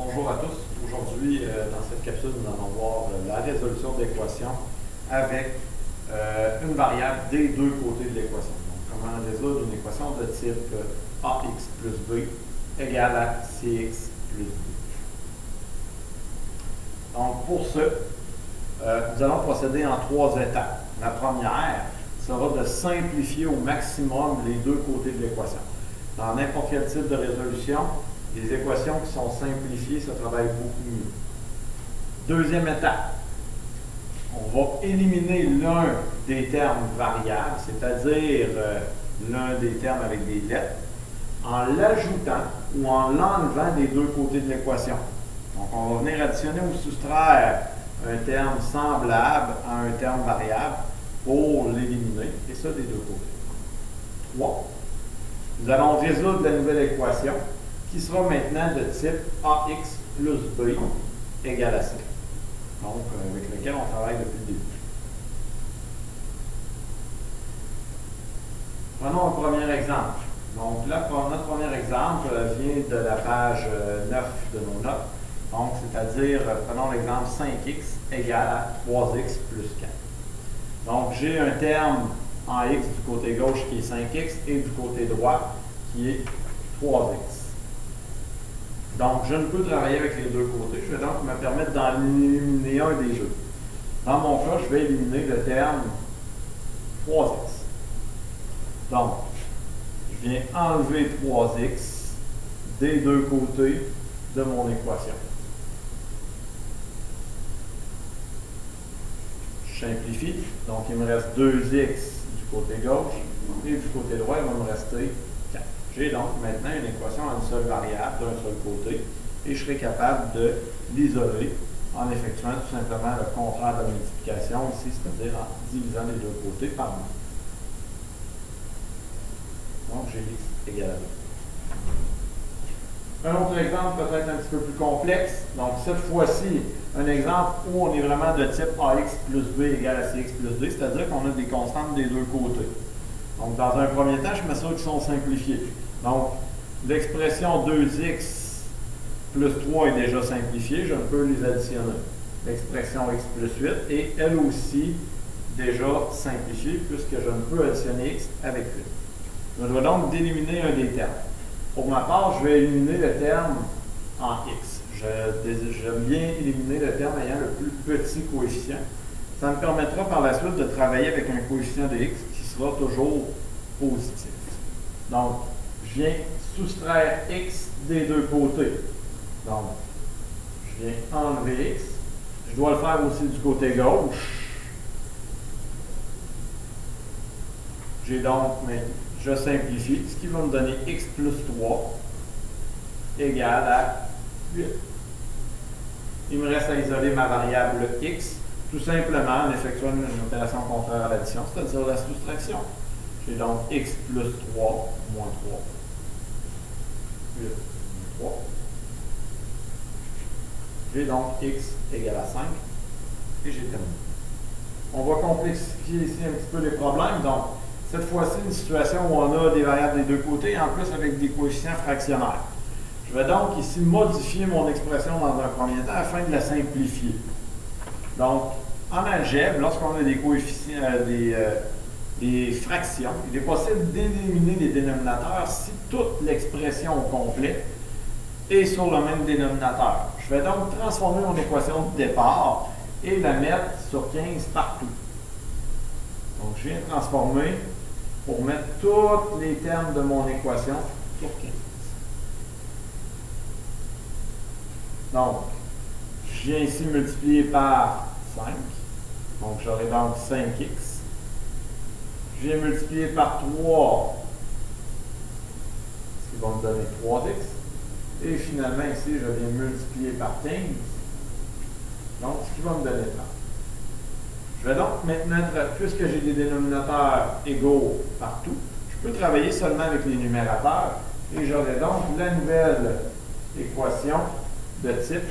Bonjour à tous. Aujourd'hui, dans cette capsule, nous allons voir la résolution d'équations avec une variable des deux côtés de l'équation. Donc, comment résoudre une équation de type ax plus b égale à cx plus b. Donc, pour ce, nous allons procéder en trois étapes. La première sera de simplifier au maximum les deux côtés de l'équation. Dans n'importe quel type de résolution, les équations qui sont simplifiées, ça travaille beaucoup mieux. Deuxième étape, on va éliminer l'un des termes variables, c'est-à-dire l'un des termes avec des lettres, en l'ajoutant ou en l'enlevant des deux côtés de l'équation. Donc, on va venir additionner ou soustraire un terme semblable à un terme variable pour l'éliminer, et ça des deux côtés. 3. Nous allons résoudre la nouvelle équation qui sera maintenant de type ax plus b égale à c. Donc, avec lequel on travaille depuis le début. Prenons un premier exemple. Donc là, notre premier exemple vient de la page 9 de nos notes. Donc, c'est-à-dire, prenons l'exemple 5x égale à 3x plus 4. Donc, j'ai un terme en x du côté gauche qui est 5x et du côté droit qui est 3x. Donc, je ne peux travailler avec les deux côtés. Je vais donc me permettre d'en éliminer un des deux. Dans mon cas, je vais éliminer le terme 3x. Donc, je viens enlever 3x des deux côtés de mon équation. Je simplifie. Donc, il me reste 2x du côté gauche et du côté droit, il va me rester 4. J'ai donc maintenant une équation à une seule variable d'un seul côté et je serai capable de l'isoler en effectuant tout simplement le contraire de la multiplication ici, c'est-à-dire en divisant les deux côtés par 2. Donc j'ai x égale à 2. Un autre exemple peut-être un petit peu plus complexe. Donc cette fois-ci, un exemple où on est vraiment de type ax plus b égale à cx plus d, c'est-à-dire qu'on a des constantes des deux côtés. Donc, dans un premier temps, je m'assure qu'ils sont simplifiés. Donc, l'expression 2x plus 3 est déjà simplifiée. Je peux les additionner. L'expression x plus 8 est elle aussi déjà simplifiée puisque je ne peux additionner x avec 8. Je dois donc d'éliminer un des termes. Pour ma part, je vais éliminer le terme en x. J'aime bien éliminer le terme ayant le plus petit coefficient. Ça me permettra par la suite de travailler avec un coefficient de x qui sera toujours positif. Donc, je viens soustraire x des deux côtés. Donc, je viens enlever x. Je dois le faire aussi du côté gauche. J'ai donc, je simplifie, ce qui va me donner x plus 3 égale à 8. Il me reste à isoler ma variable x, tout simplement en effectuant une opération contraire à l'addition, c'est-à-dire la soustraction. J'ai donc x plus 3 moins 3. 8 moins 3. J'ai donc x égale à 5 et j'ai terminé. On va complexifier ici un petit peu les problèmes. Donc, cette fois-ci, une situation où on a des variables des deux côtés, en plus avec des coefficients fractionnaires. Je vais donc ici modifier mon expression dans un premier temps afin de la simplifier. Donc, en algèbre, lorsqu'on a des coefficients, des fractions, il est possible d'éliminer les dénominateurs si toute l'expression au complet est sur le même dénominateur. Je vais donc transformer mon équation de départ et la mettre sur 15 partout. Donc, je viens transformer pour mettre tous les termes de mon équation sur 15. Donc, je viens ici multiplier par 5. Donc, j'aurai donc 5x. Je viens multiplier par 3, ce qui va me donner 3x. Et finalement, ici, je viens multiplier par 15. Donc, ce qui va me donner 30. Je vais donc maintenant, puisque j'ai des dénominateurs égaux partout, je peux travailler seulement avec les numérateurs. Et j'aurai donc la nouvelle équation de type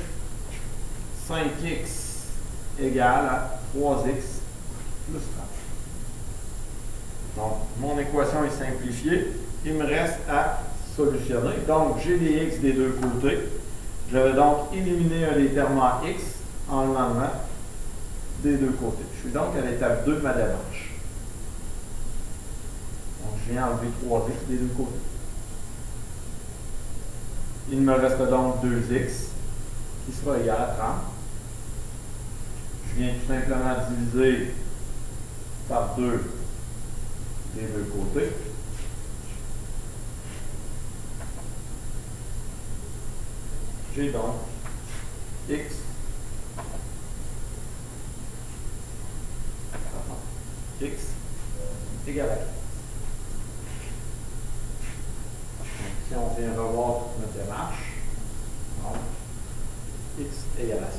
5x égale à 3x plus 30. Donc, mon équation est simplifiée. Il me reste à solutionner. Donc, j'ai des x des deux côtés. Je vais donc éliminer un des termes en x en l'enlevant des deux côtés. Je suis donc à l'étape 2 de ma démarche. Donc, je viens enlever 3x des deux côtés. Il me reste donc 2x qui sera égal à 30. Je viens tout simplement diviser par 2 des deux côtés. J'ai donc x égale à 4. Si on vient revoir toute notre démarche, donc, x égale à 5,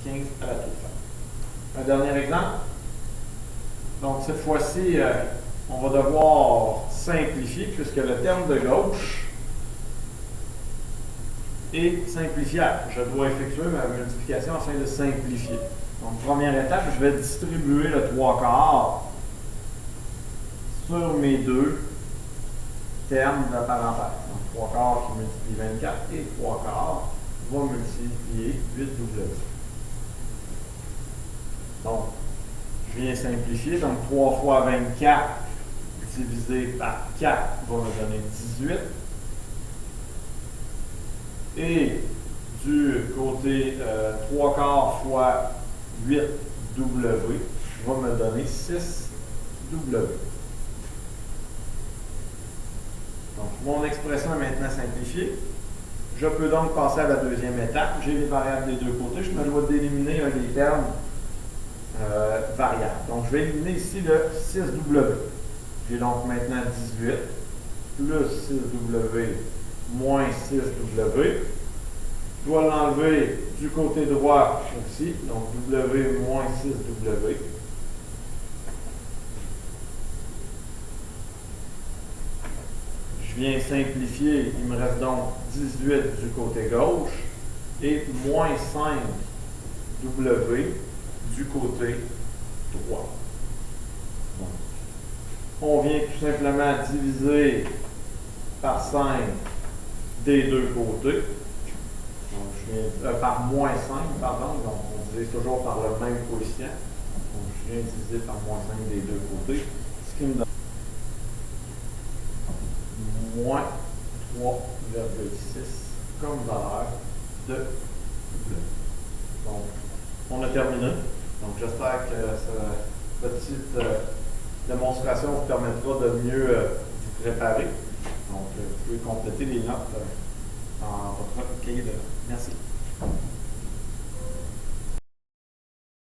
15 à la toute fin. Un dernier exemple. Donc, cette fois-ci, on va devoir simplifier puisque le terme de gauche est simplifiable. Je dois effectuer ma multiplication afin de simplifier. Donc, première étape, je vais distribuer le 3/4 sur mes deux termes de la parenthèse. Donc, 3/4 qui multiplie 24 et 3/4 va multiplier 8W. Donc, je viens simplifier. Donc, 3 fois 24 divisé par 4 va me donner 18. Et du côté 3/4 fois 8W va me donner 6W. Donc, mon expression est maintenant simplifiée. Je peux donc passer à la deuxième étape. J'ai les variables des deux côtés. Je me dois d'éliminer un des termes variables. Donc, je vais éliminer ici le 6W. J'ai donc maintenant 18 plus 6W moins 6W. Je dois l'enlever du côté droit aussi. Donc, W moins 6W. Je viens simplifier, il me reste donc 18 du côté gauche et moins 5W du côté droit. Donc, on vient tout simplement diviser par 5 des deux côtés. Donc, je viens, par moins 5, pardon. Donc, on divise toujours par le même coefficient. Donc, je viens diviser par moins 5 des deux côtés, ce qui me donne moins 3,6 comme valeur de W. Donc, on a terminé. Donc, j'espère que cette petite démonstration vous permettra de mieux vous préparer. Donc, vous pouvez compléter les notes en votre cahier de notes. Merci.